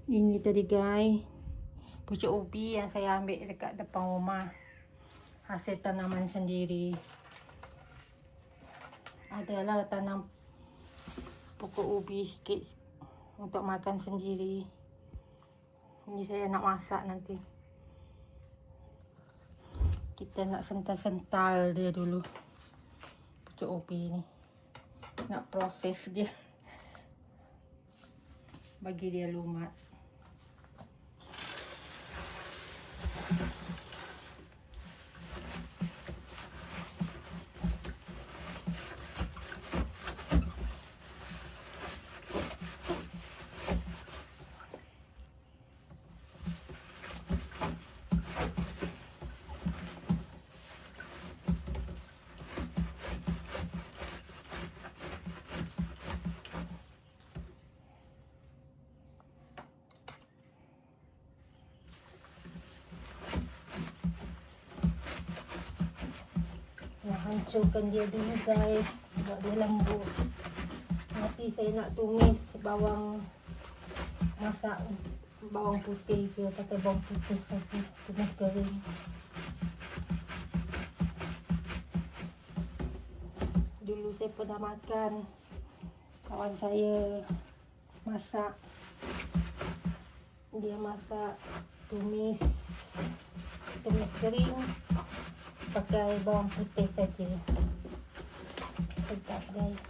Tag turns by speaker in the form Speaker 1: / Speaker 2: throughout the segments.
Speaker 1: Ini tadi guys, pucuk ubi yang saya ambil dekat depan rumah, hasil tanaman sendiri. Adalah tanam pokok ubi sikit untuk makan sendiri. Ini saya nak masak nanti. Kita nak sental-sental dia dulu, pucuk ubi ni. Nak proses dia bagi dia lumat. Hancurkan dia dulu guys, buat dia lembut. Nanti saya nak tumis bawang, masak bawang putih ke, pakai bawang putih saja, tumis kering. Dulu saya pernah makan, kawan saya masak, dia masak tumis kering pakai bawang putih saja. Sedap guys.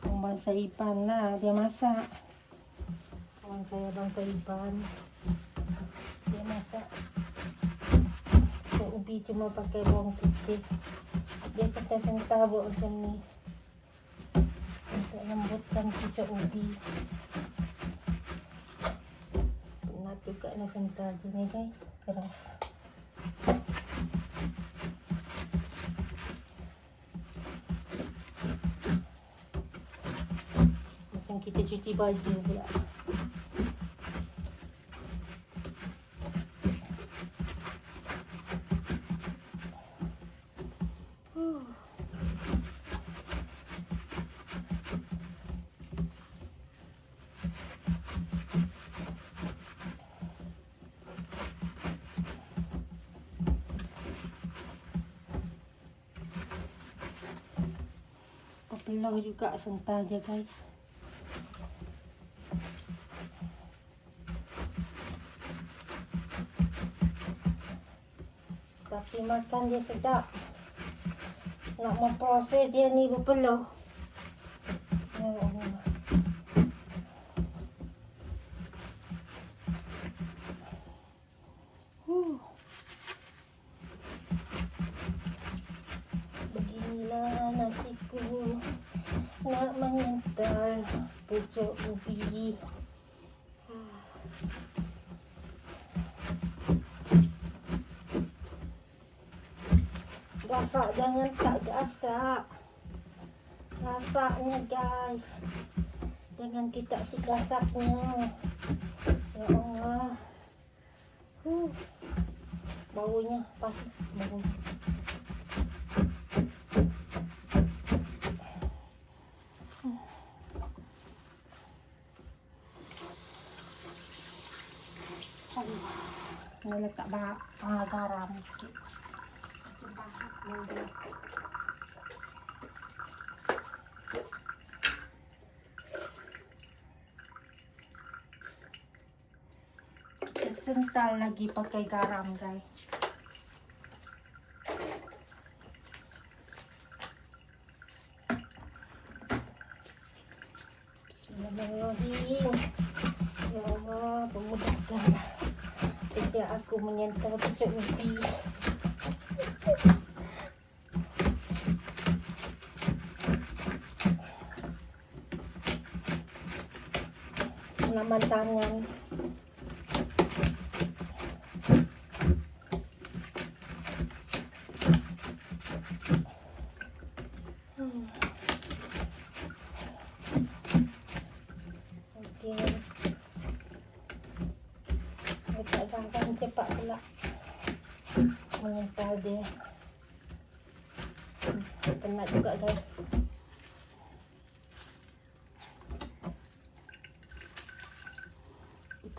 Speaker 1: Bangsa Iban lah dia masak. Kawan saya bangsa Iban, dia masak ubi cuma pakai bawang putih. Dia sental-sental buat macam ni untuk lembutkan pucuk ubi. Penat juga nak sental ni guys, keras. Macam kita cuci baju pula. Pelau juga sental je guys. Tapi makan dia sedap. Nak memproses dia ni berpeluh. Beginilah nasiku nak mengental pucuk ubi. Gasak jangan tak gasak. Gasaknya guys. Jangan kita si gasaknya. Ya Allah. Baunya pasti bau. Ini letak garam sikit. Sental lagi pakai garam guys. Bismillahirrahmanirrahim. Ya Allah, pemudahkanlah sejak aku menyentuh pucuk ubi. Senaman tangan. Letakkan cepat pula menyental dia. Penat juga guys.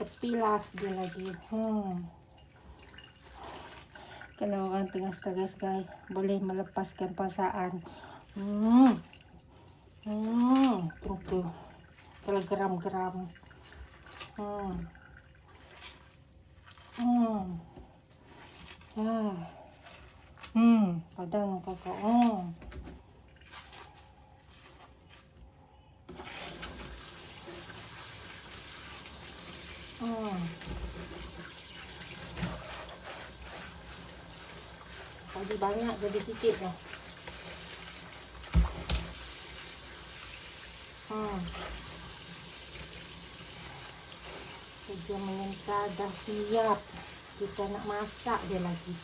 Speaker 1: terpilas dia lagi. Kalau orang tengah stres guys, boleh melepaskan perasaan. Tentu. Kalau geram-geram. Padang kakak. Tadi banyak jadi sikit dah. Kerja menyentar dah siap. Kita nak masak dia lagi.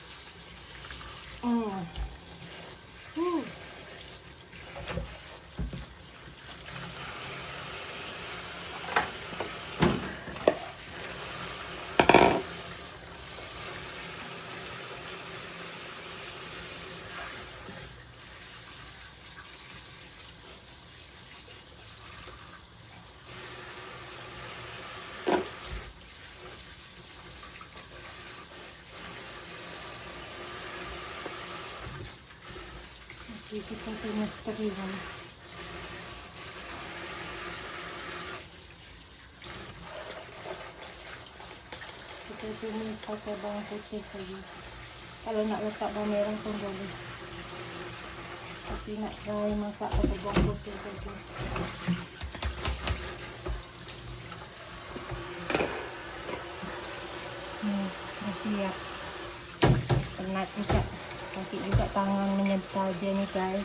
Speaker 1: Kita kena terima. Kita tumis pakai bawang putih lagi. Kalau nak letak bawang merah pun boleh. Tapi nak try masak pakai bawang putih saja. Dah siap. Penat juga. Sakit juga tangan menyental dia ni guys.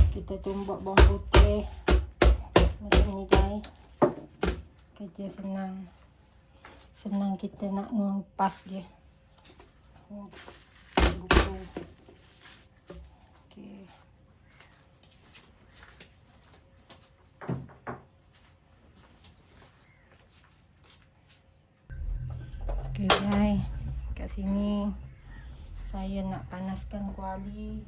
Speaker 1: Kita tumbuk bawang putih macam ni guys. Kerja senang kita nak ngupas dia. Buku. Okey. Okey guys, kat sini saya nak panaskan kuali.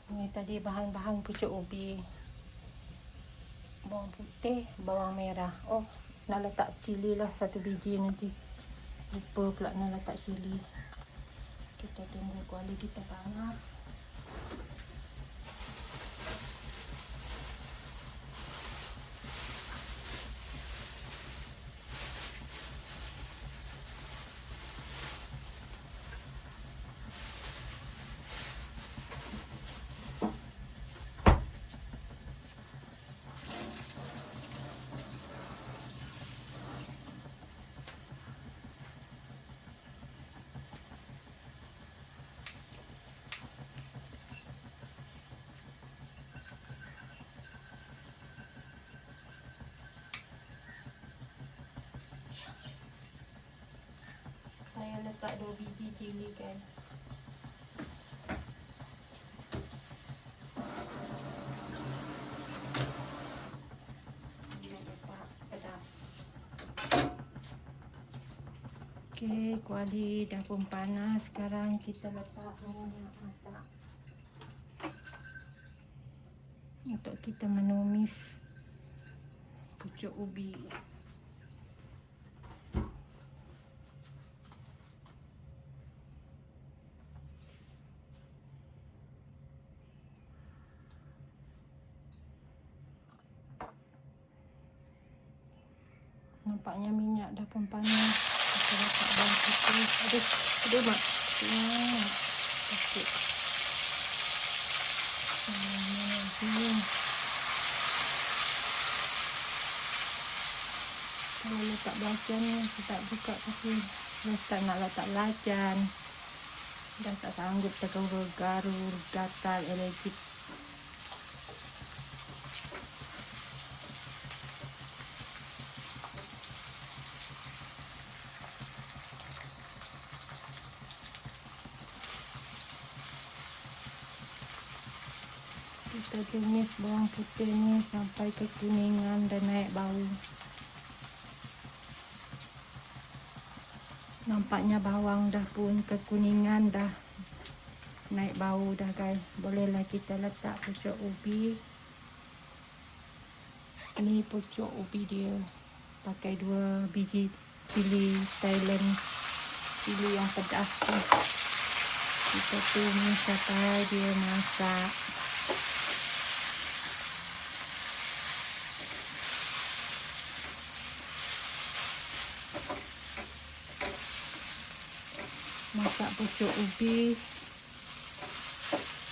Speaker 1: Ini tadi bahan-bahan pucuk ubi, bawang putih, bawang merah. Oh, nak letak cili lah 1 biji nanti. Lupa pula nak letak cili. Kita tunggu kuali kita panas. Saya letak 2 biji cili kan. Dia letak pedas. Okey, kuali dah pun panas. Sekarang kita letak minyak masak untuk kita menumis pucuk ubi. Nampaknya minyak dah pun panas. Kita letak bawang putih. Aduh mak. Sikit. Kalau letak belacan ni, saya tak buka tapi tak nak letak belacan. Dah tak sanggup tergarur, gatal, alergik. Kita tumis bawang putih ni sampai kekuningan dan naik bau. Nampaknya bawang dah pun kekuningan, dah naik bau dah guys. Bolehlah kita letak pucuk ubi. Ni pucuk ubi dia. Pakai 2 biji cili Thailand. Cili yang pedas tu. Kita tumis sampai dia masak. Masak pucuk ubi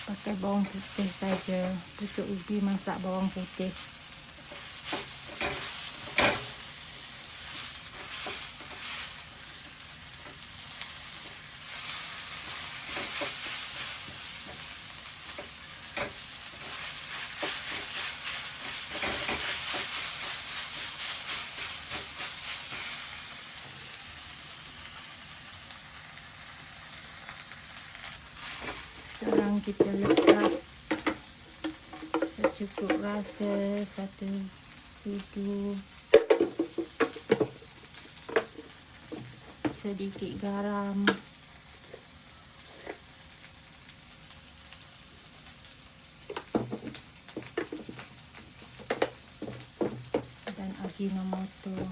Speaker 1: pakai bawang putih saja. Pucuk ubi masak bawang putih. Sekarang kita letak secukup rasa 1 sudu, sedikit garam, dan ajinomoto.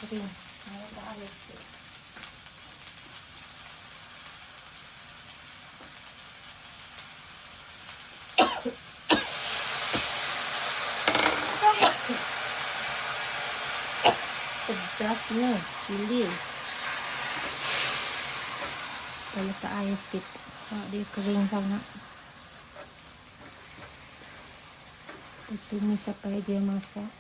Speaker 1: Kering. Ada air. Pedasnya cili. Kita letak air sikit. Dia kering sangat. Kita tumis sampai dia masak.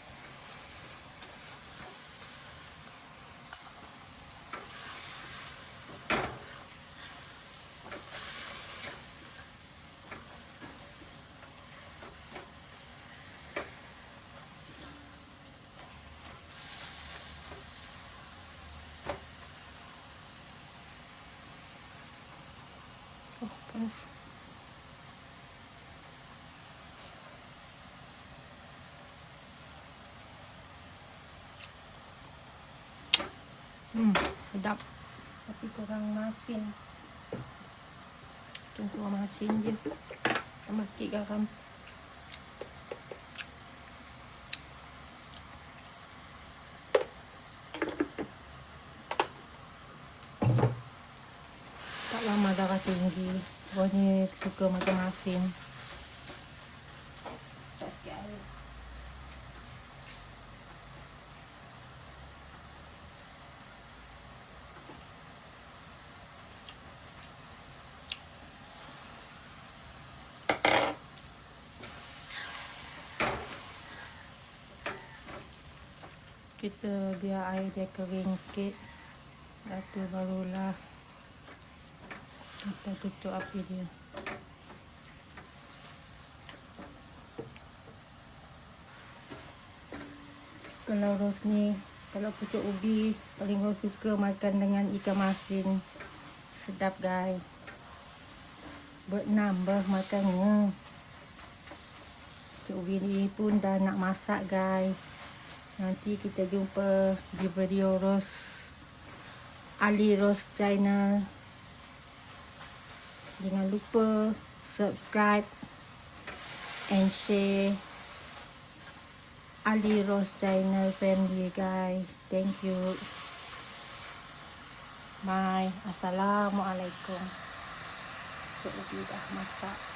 Speaker 1: Oh, panas. Sedap. Tapi kurang masin. Tunggu masin je. Tambah sikit garam. Tak lama darah tinggi. Pokoknya suka makan masin. Tak sikit air. Kita biar air dia kering sikit. Lepas tu barulah kita tutup api dia. Kalau Ros ni, kalau pucuk ubi, paling Ros suka makan dengan ikan masin. Sedap guys. Bernambah makannya. Pucuk ubi ni pun dah nak masak guys. Nanti kita jumpa di video Ros, Ali Ros channel. Jangan lupa subscribe and share Ali Ros channel family guys. Thank you. Bye. Assalamualaikum. Pucuk ubi dah masak.